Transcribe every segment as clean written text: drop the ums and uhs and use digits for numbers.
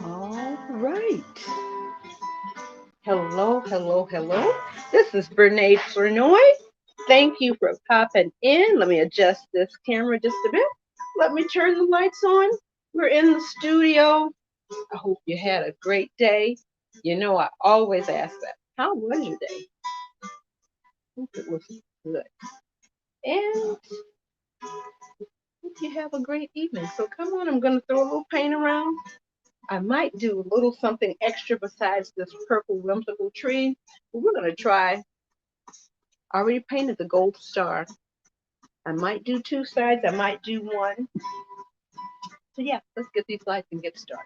All right. Hello, hello, hello. This is Bernae Flournoy. Thank you for popping in. Let me adjust this camera just a bit. Let me turn the lights on. We're in the studio. I hope you had a great day. You know, I always ask that. How was your day? I hope it was good. And hope you have a great evening. So come on, I'm going to throw a little paint around. I might do a little something extra besides this purple whimsical tree. But we're going to try. I already painted the gold star. I might do two sides. I might do one. So yeah, let's get these lights and get started.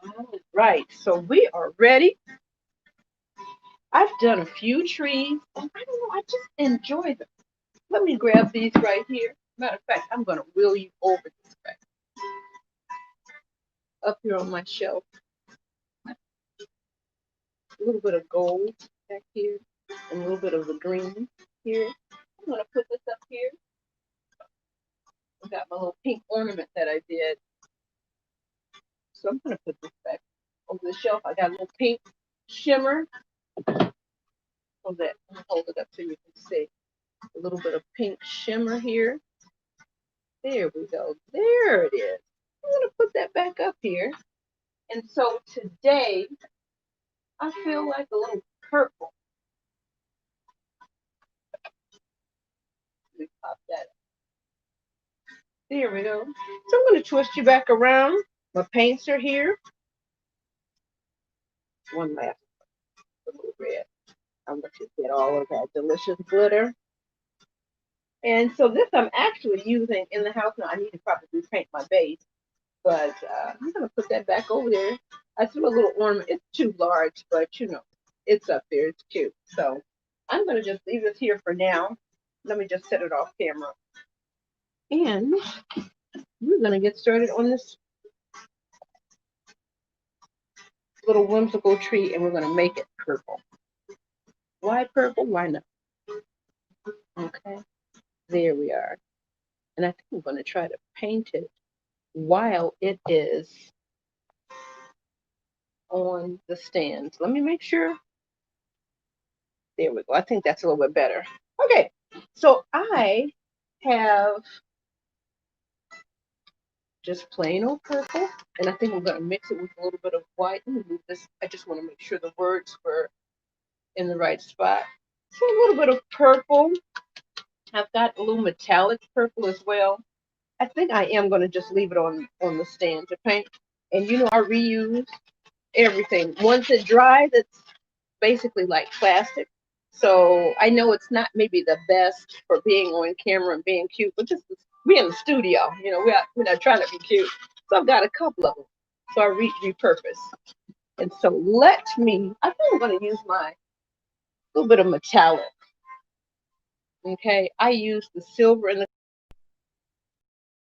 All right, so we are ready. I've done a few trees, and I don't know, I just enjoy them. Let me grab these right here. Matter of fact, I'm going to wheel you over this way. Up here on my shelf, a little bit of gold back here, and a little bit of the green here. I'm going to put this up here. I got my little pink ornament that I did. So I'm going to put this back over the shelf. I got a little pink shimmer. So that, I'll hold it up so you can see. A little bit of pink shimmer here. There we go. There it is. I'm going to put that back up here. And so today, I feel like a little purple. Let me pop that up. There we go. So I'm going to twist you back around. My paints are here. One last one, a little red. I'm going to get all of that delicious glitter. And so this I'm actually using in the house now. I need to probably paint my base, but I'm going to put that back over there. I threw a little ornament. It's too large, but you know, it's up there. It's cute. So I'm going to just leave this here for now. Let me just set it off camera. And we're going to get started on this little whimsical tree, and we're going to make it purple. Why purple? Why not? Okay, there we are. And I think I'm going to try to paint it while it is on the stand. Let me make sure. There we go. I think that's a little bit better. Okay, so I have just plain old purple, and I think I'm going to mix it with a little bit of white. Let me move this. I just want to make sure the words were in the right spot. So a little bit of purple. I've got a little metallic purple as well. I think I am going to just leave it on the stand to paint. And you know, I reuse everything. Once it dries, it's basically like plastic. So I know it's not maybe the best for being on camera and being cute, but just be in the studio. You know, we're not trying to be cute. So I've got a couple of them. So I repurpose. And so let me, I think I'm going to use my little bit of metallic. Okay, I used the silver and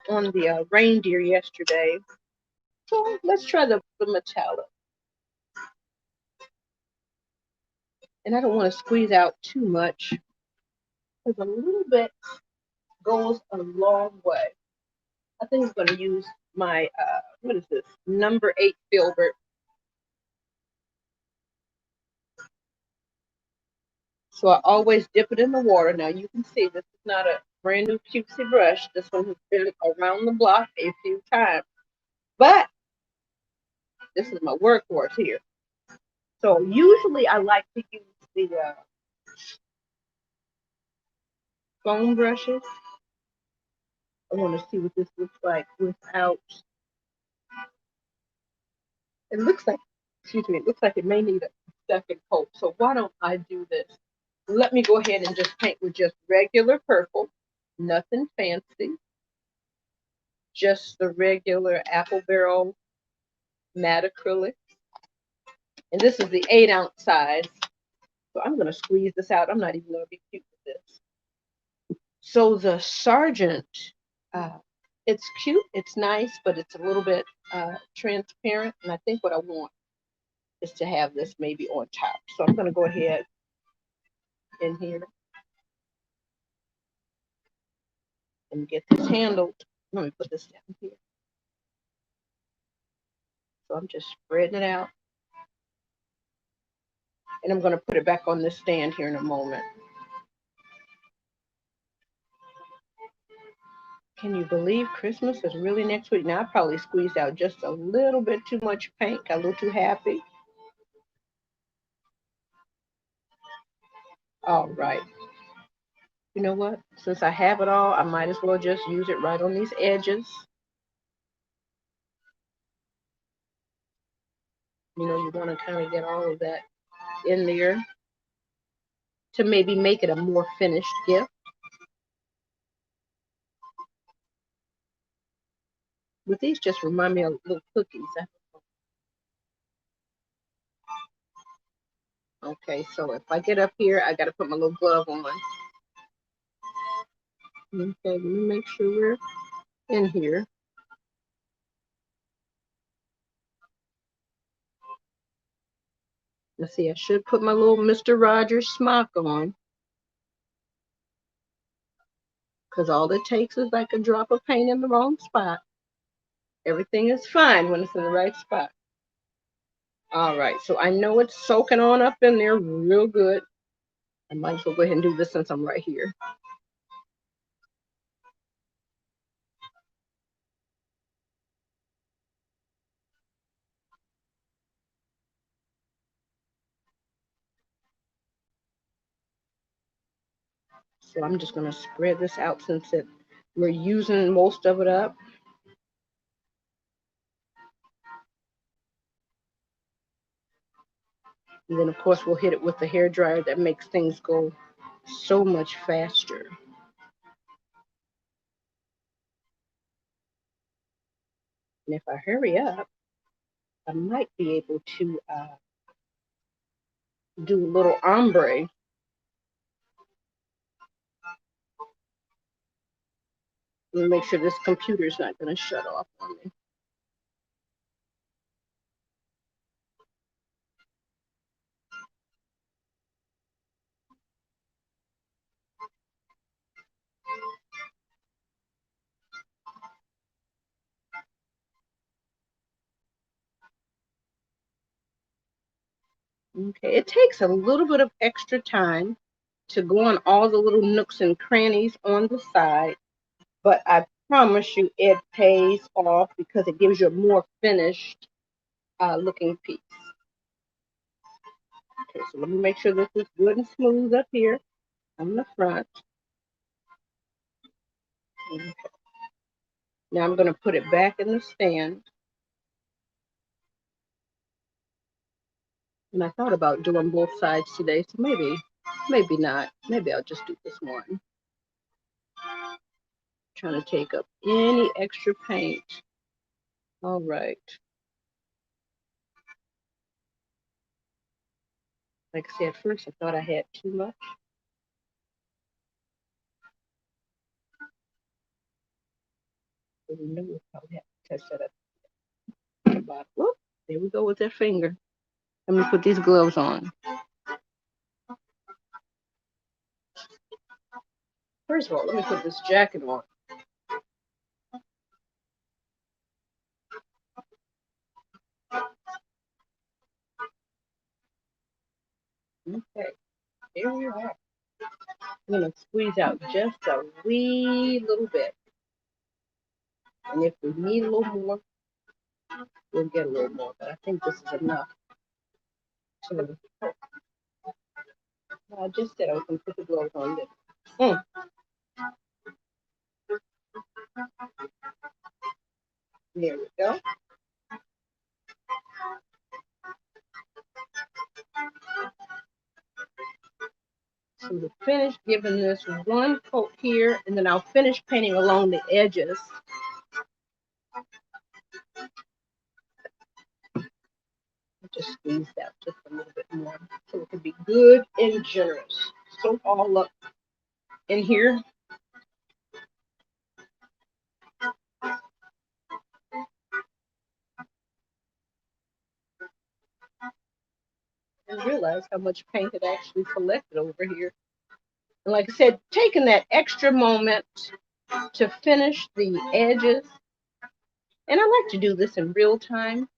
on the reindeer yesterday. So let's try the metallic. And I don't want to squeeze out too much because a little bit goes a long way. I think I'm going to use my, what is this, number 8 filbert. So I always dip it in the water. Now you can see this is not a brand new cutesy brush. This one has been around the block a few times. But this is my workhorse here. So usually I like to use the foam brushes. I want to see what this looks like without. It looks like, excuse me, it looks like it may need a second coat. So why don't I do this? Let me go ahead and just paint with just regular purple, nothing fancy, just the regular apple barrel matte acrylic. And this is the 8-ounce size. So I'm going to squeeze this out. I'm not even going to be cute with this. So the Sargent, it's cute, it's nice, but it's a little bit transparent. And I think what I want is to have this maybe on top. So I'm going to go ahead in here and get this handled. Let me put this down here. So I'm just spreading it out. And I'm going to put it back on this stand here in a moment. Can you believe Christmas is really next week? Now I probably squeezed out just a little bit too much paint. Got a little too happy. All right. You know what? Since I have it all, I might as well just use it right on these edges. You know, you want to kind of get all of that in there to maybe make it a more finished gift. But these just remind me of little cookies. Okay, so if I get up here, I got to put my little glove on. Okay, let me make sure we're in here. Let's see, I should put my little Mr. Rogers smock on. Because all it takes is like a drop of paint in the wrong spot. Everything is fine when it's in the right spot. All right, so I know it's soaking on up in there real good. I might as well go ahead and do this since I'm right here. So I'm just going to spread this out since we're using most of it up. And then, of course, we'll hit it with the hair dryer. That makes things go so much faster. And if I hurry up, I might be able to do a little ombre. Let me make sure this computer's not going to shut off on me. Okay, it takes a little bit of extra time to go on all the little nooks and crannies on the side, but I promise you it pays off because it gives you a more finished looking piece. Okay, so let me make sure this is good and smooth up here on the front. Okay. Now I'm going to put it back in the stand. And I thought about doing both sides today, so maybe not. Maybe I'll just do this one. Trying to take up any extra paint. All right. Like I said, at first I thought I had too much. But we know we'll probably have to test that up. Whoop, there we go with that finger. Let me put these gloves on. First of all, let me put this jacket on. Okay, here we are. I'm going to squeeze out just a wee little bit. And if we need a little more, we'll get a little more. But I think this is enough. I just said I was going to put the gloves on this. There we go. So to finish giving this one coat here, and then I'll finish painting along the edges. Just squeeze that just a little bit more so it can be good and generous. Soak all up in here. And realize how much paint it actually collected over here. And like I said, taking that extra moment to finish the edges. And I like to do this in real time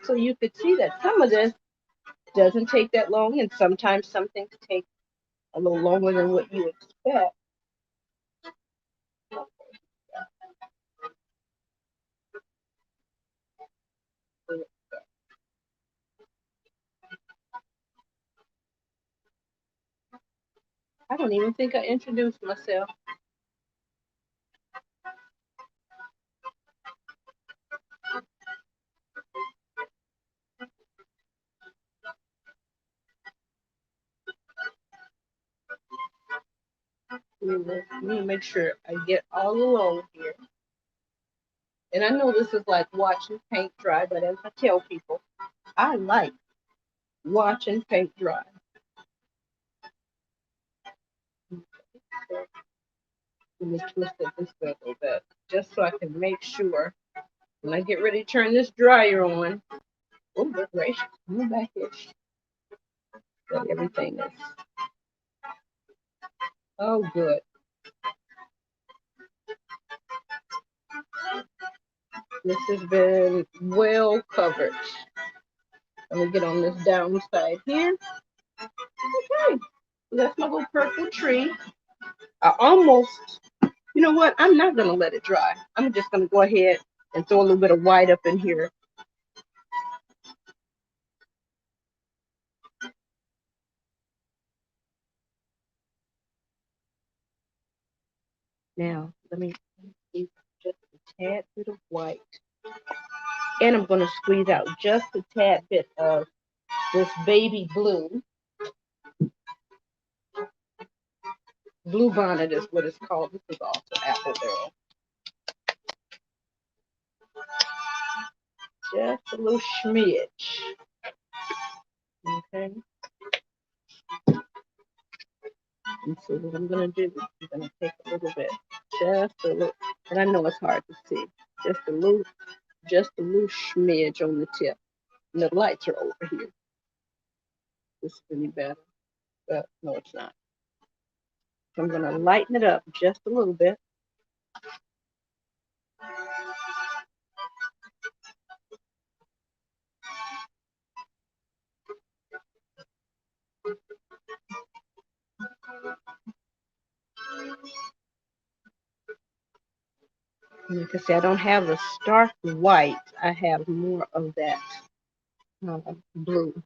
so you could see that some of this doesn't take that long, and sometimes some things take a little longer than what you expect. I don't even think I introduced myself. Let me make sure I get all along here. And I know this is like watching paint dry, but as I tell people, I like watching paint dry. So let me twist it this way a little bit, just so I can make sure when I get ready to turn this dryer on. Oh, good gracious, come back here. That everything is, oh, good. This has been well covered. Let me get on this downside here. Okay, that's my little purple tree. I almost, you know what? I'm not gonna let it dry. I'm just gonna go ahead and throw a little bit of white up in here. Now, let me use just a tad bit of white. And I'm gonna squeeze out just a tad bit of this baby blue. Blue bonnet is what it's called. This is also apple barrel. Just a little smidge. Okay. And so what I'm gonna do, I'm gonna take a little bit, just a little, and I know it's hard to see, just a little smidge on the tip. And the lights are over here. This is any better, but no, it's not. So I'm gonna lighten it up just a little bit. And you can see I don't have the stark white. I have more of that blue.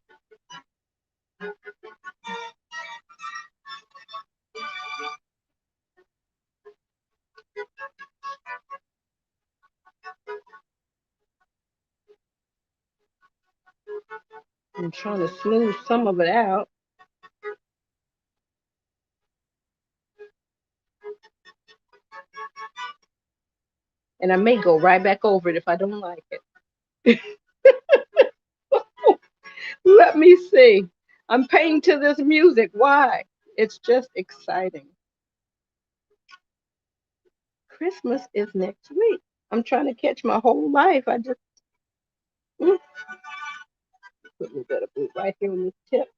I'm trying to smooth some of it out. And I may go right back over it if I don't like it. Let me see. I'm paying to this music. Why? It's just exciting. Christmas is next week. I'm trying to catch my whole life. I just put a little bit of blue right here on this tip.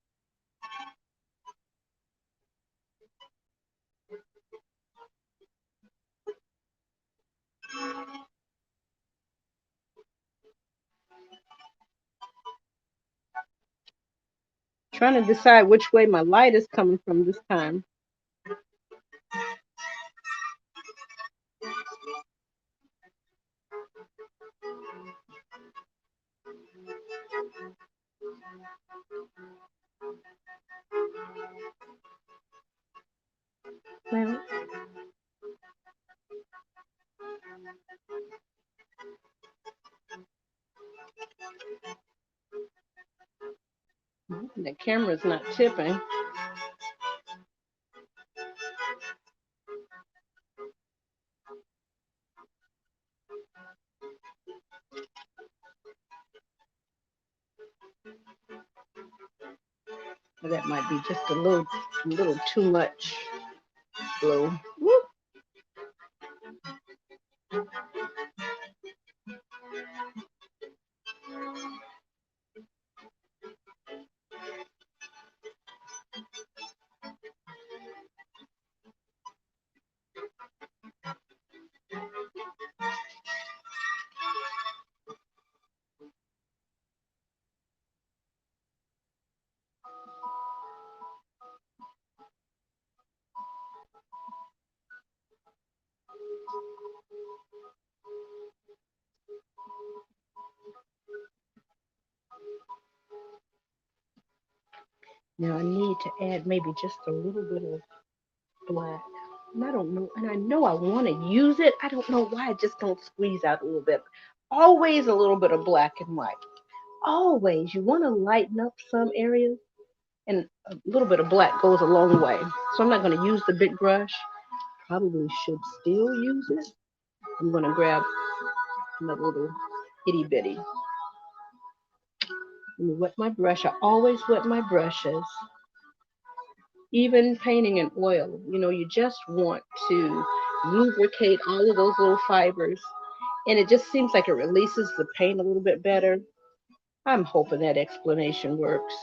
Trying to decide which way my light is coming from this time. Well, the camera's not tipping. That might be just a little too much blue. Woo. Now I need to add maybe just a little bit of black. And I don't know, and I know I want to use it. I don't know why I just don't squeeze out a little bit. Always a little bit of black and white. Always. You want to lighten up some areas, and a little bit of black goes a long way. So I'm not going to use the big brush. Probably should still use it. I'm going to grab my little itty bitty. Let me wet my brush. I always wet my brushes. Even painting in oil, you just want to lubricate all of those little fibers. And it just seems like it releases the paint a little bit better. I'm hoping that explanation works.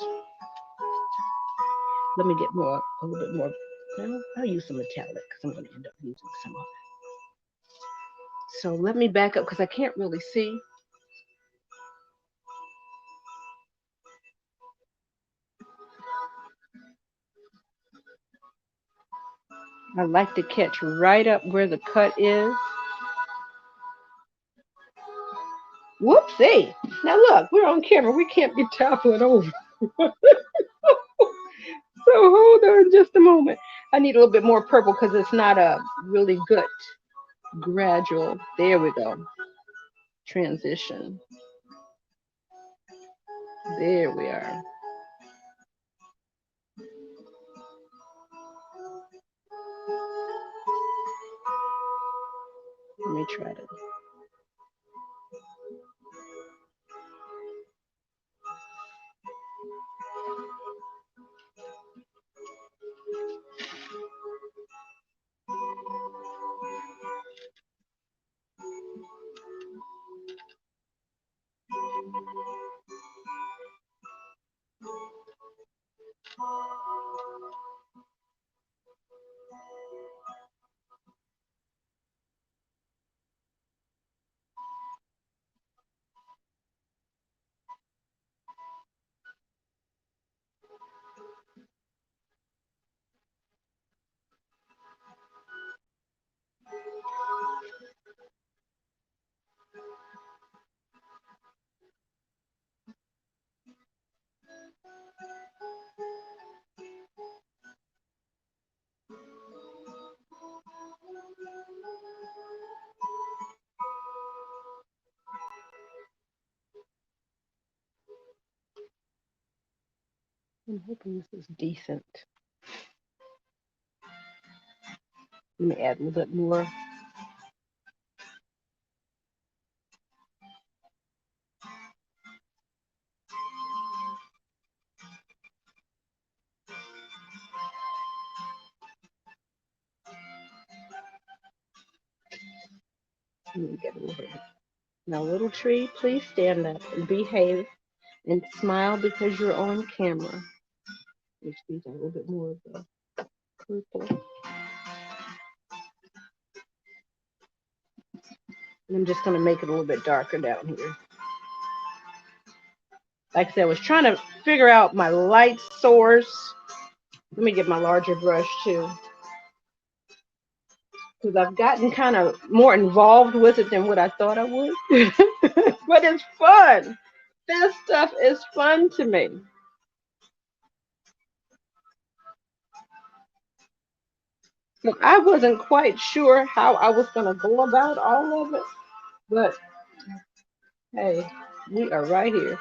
Let me get a little bit more. Well, I'll use some metallic because I'm going to end up using some of it. So let me back up because I can't really see. I like to catch right up where the cut is. Whoopsie. Now look, we're on camera. We can't be toppling over. So hold on just a moment. I need a little bit more purple because it's not a really good gradual. There we go. Transition. There we are. Let me try to. I'm hoping this is decent. Let me add a little bit more. Let me get a little bit. Now, little tree, please stand up and behave and smile because you're on camera. Let's use a little bit more of the purple. And I'm just going to make it a little bit darker down here. Like I said, I was trying to figure out my light source. Let me get my larger brush too. Because I've gotten kind of more involved with it than what I thought I would. But it's fun. That stuff is fun to me. So I wasn't quite sure how I was going to go about all of it. But hey, we are right here.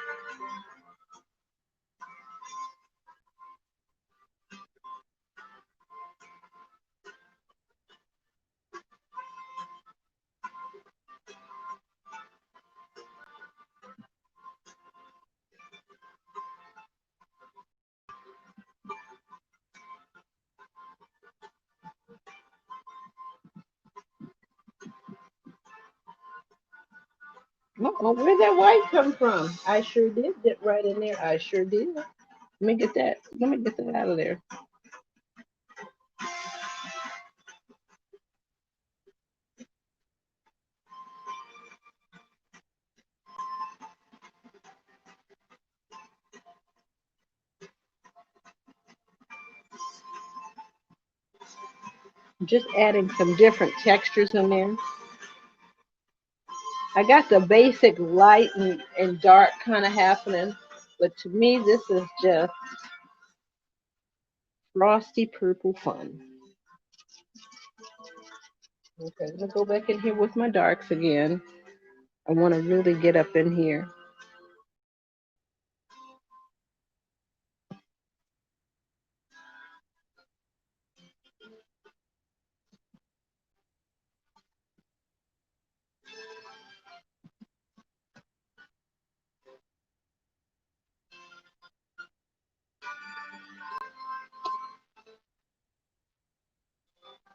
Uh-oh, where'd that white come from? I sure did dip right in there. I sure did. Let me get that. Let me get that out of there. Just adding some different textures in there. I got the basic light and dark kind of happening, but to me, this is just frosty purple fun. Okay, I'm gonna go back in here with my darks again. I want to really get up in here.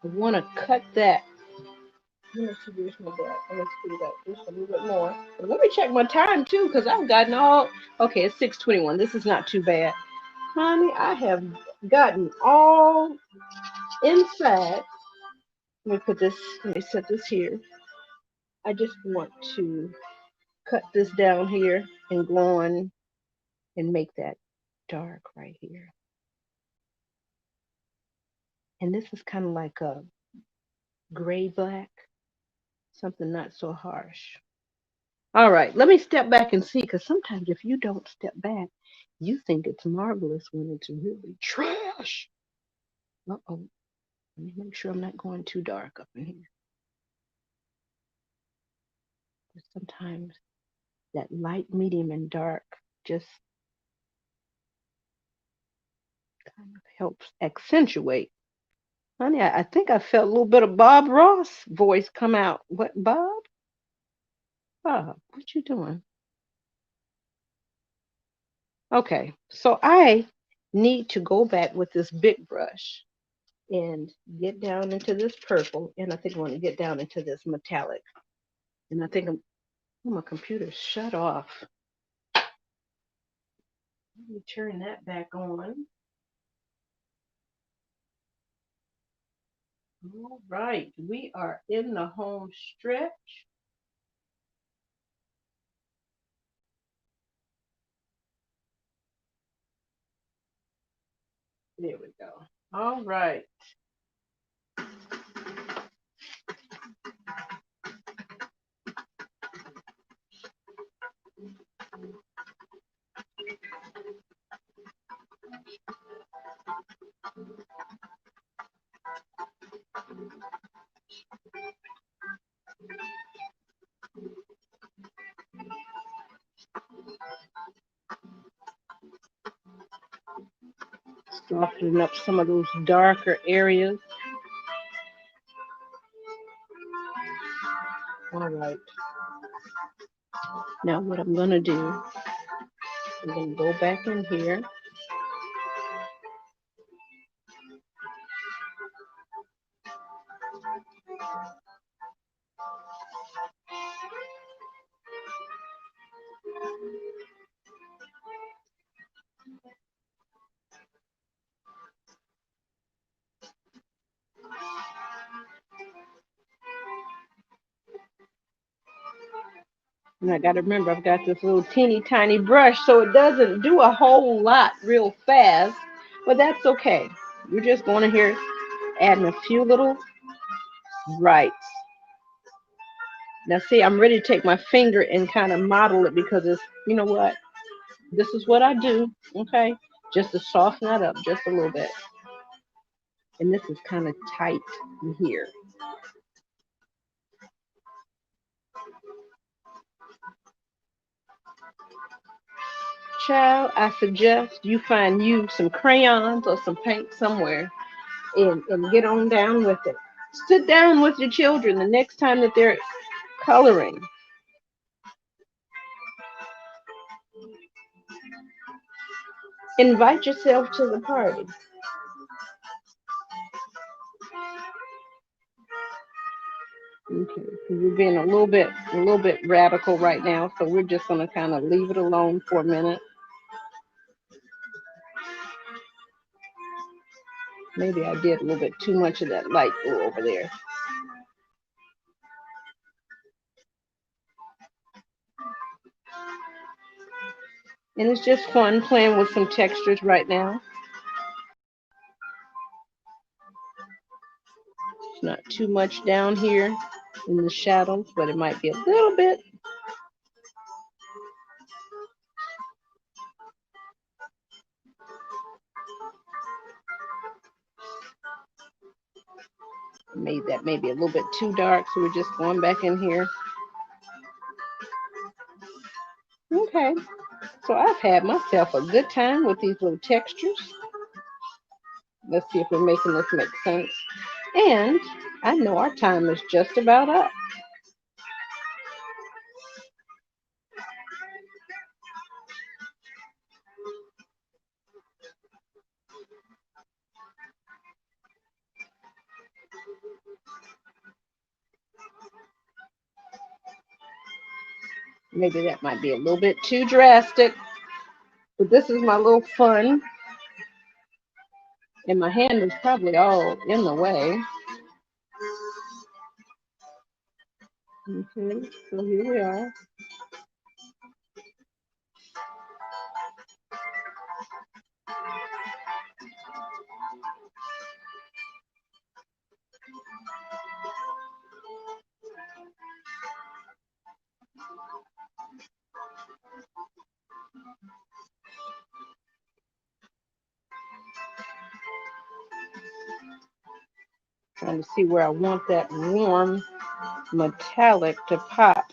I want to cut that. Let me see this my black. Let's speed up just a little bit more. But let me check my time too, because I've gotten all. Okay, it's 6:21. This is not too bad, honey. I have gotten all inside. Let me put this. Let me set this here. I just want to cut this down here and go on and make that dark right here. And this is kind of like a gray black, something not so harsh. All right, let me step back and see, because sometimes if you don't step back, you think it's marvelous when it's really trash. Uh-oh. Let me make sure I'm not going too dark up in here. Sometimes that light, medium, and dark just kind of helps accentuate. Honey, I think I felt a little bit of Bob Ross voice come out. What, Bob? Bob, what you doing? Okay, so I need to go back with this big brush and get down into this purple, and I think I want to get down into this metallic. And I think my computer's shut off. Let me turn that back on. All right, we are in the home stretch. There we go. All right. Softening up some of those darker areas. All right. Now what I'm going to do, I'm going to go back in here. And I got to remember, I've got this little teeny tiny brush, so it doesn't do a whole lot real fast, but that's okay. You're just going to here adding a few little rights. Now see, I'm ready to take my finger and kind of model it, because it's, you know what? This is what I do, okay? Just to soften that up just a little bit. And this is kind of tight in here. Child, I suggest you find you some crayons or some paint somewhere and get on down with it. Sit down with your children the next time that they're coloring. Invite yourself to the party. Okay, we're being a little bit radical right now, so we're just going to kind of leave it alone for a minute. Maybe I did a little bit too much of that light blue over there. And it's just fun playing with some textures right now. It's not too much down here in the shadows, but it might be a little bit. Made that maybe a little bit too dark, so we're just going back in here. Okay, so I've had myself a good time with these little textures. Let's see if we're making this make sense. And I know our time is just about up. Maybe that might be a little bit too drastic, but this is my little fun. And my hand is probably all in the way. Okay, so here we are. Trying to see where I want that warm metallic to pop.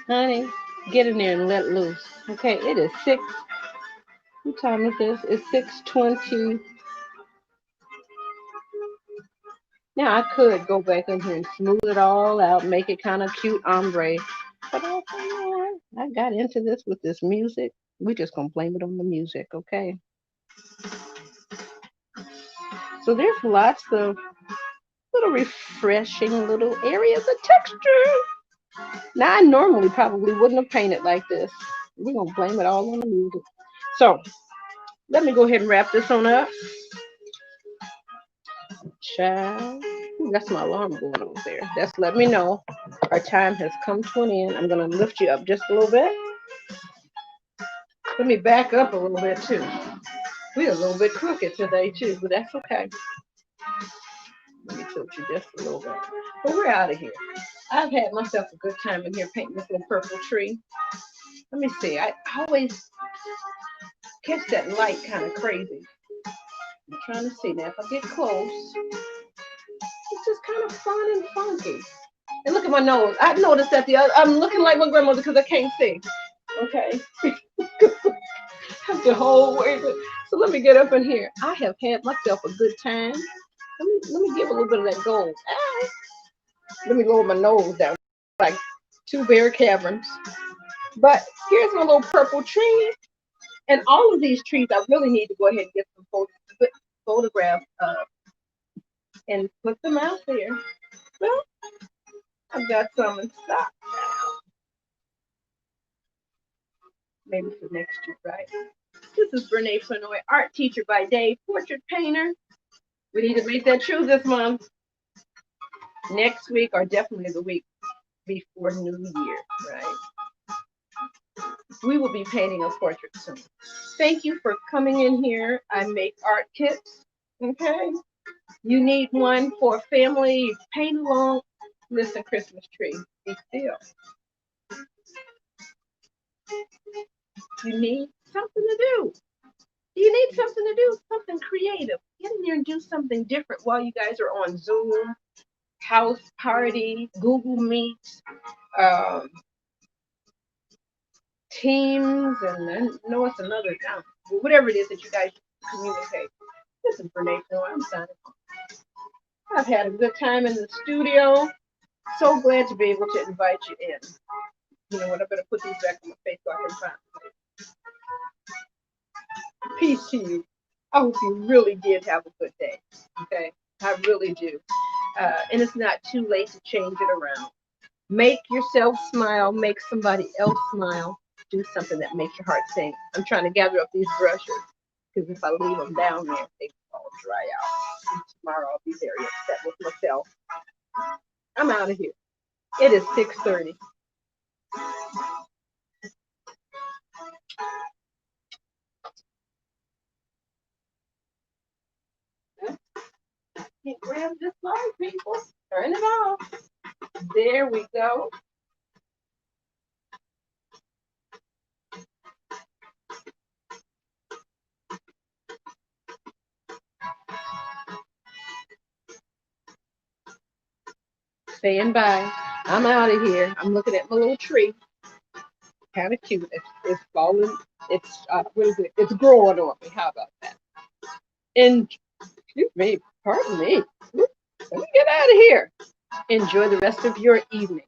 Honey, get in there and let loose. Okay, it is 6. What time is this? It's 6:20. Now I could go back in here and smooth it all out, make it kind of cute ombre. But I got into this with this music. We just gonna blame it on the music, okay? So there's lots of little refreshing little areas of texture. Now I normally probably wouldn't have painted like this. We're gonna blame it all on the music. So let me go ahead and wrap this on up. Child. Ooh, that's my alarm going over there. That's let me know our time has come to an end. I'm gonna lift you up just a little bit. Let me back up a little bit too. We're a little bit crooked today too, but that's okay. Let me tilt you just a little bit. But we're out of here. I've had myself a good time in here painting this little purple tree. Let me see. I always catch that light kind of crazy. I'm trying to see now. If I get close, it's just kind of fun and funky. And look at my nose. I noticed that I'm looking like my grandmother because I can't see. Okay. The whole way. So let me get up in here. I have had myself a good time. Let me give a little bit of that gold. Ow. Let me lower my nose down like 2 bear caverns. But here's my little purple tree. And all of these trees, I really need to go ahead and get some photographs of and put them out there. Well, I've got some in stock now. Maybe for next year, right? This is Brene Flanoy, art teacher by day, portrait painter. We need to make that true this month. Next week, or definitely the week before New Year, right? We will be painting a portrait soon. Thank you for coming in here. I make art kits. Okay. You need one for family, paint along. Listen, Christmas tree, be still. You need something to do. You need something to do, something creative. Get in there and do something different while you guys are on Zoom, house party, Google Meet, um, Teams, and I know it's another account. Whatever it is that you guys communicate. This is Brene Flanoy. I'm signing off. I've had a good time in the studio. So glad to be able to invite you in. You know what? I better put these back on my face so I can find them. Peace to you. I hope you really did have a good day. Okay? I really do. And it's not too late to change it around. Make yourself smile. Make somebody else smile. Do something that makes your heart sing. I'm trying to gather up these brushes because if I leave them down there, they all dry out. And tomorrow I'll be very upset with myself. I'm out of here. It is 6:30. Can't There we go. Stand by. I'm out of here. I'm looking at my little tree. Kind of cute. It's falling. It's what is it? It's growing on me. How about that? And excuse me, pardon me. Let me get out of here. Enjoy the rest of your evening.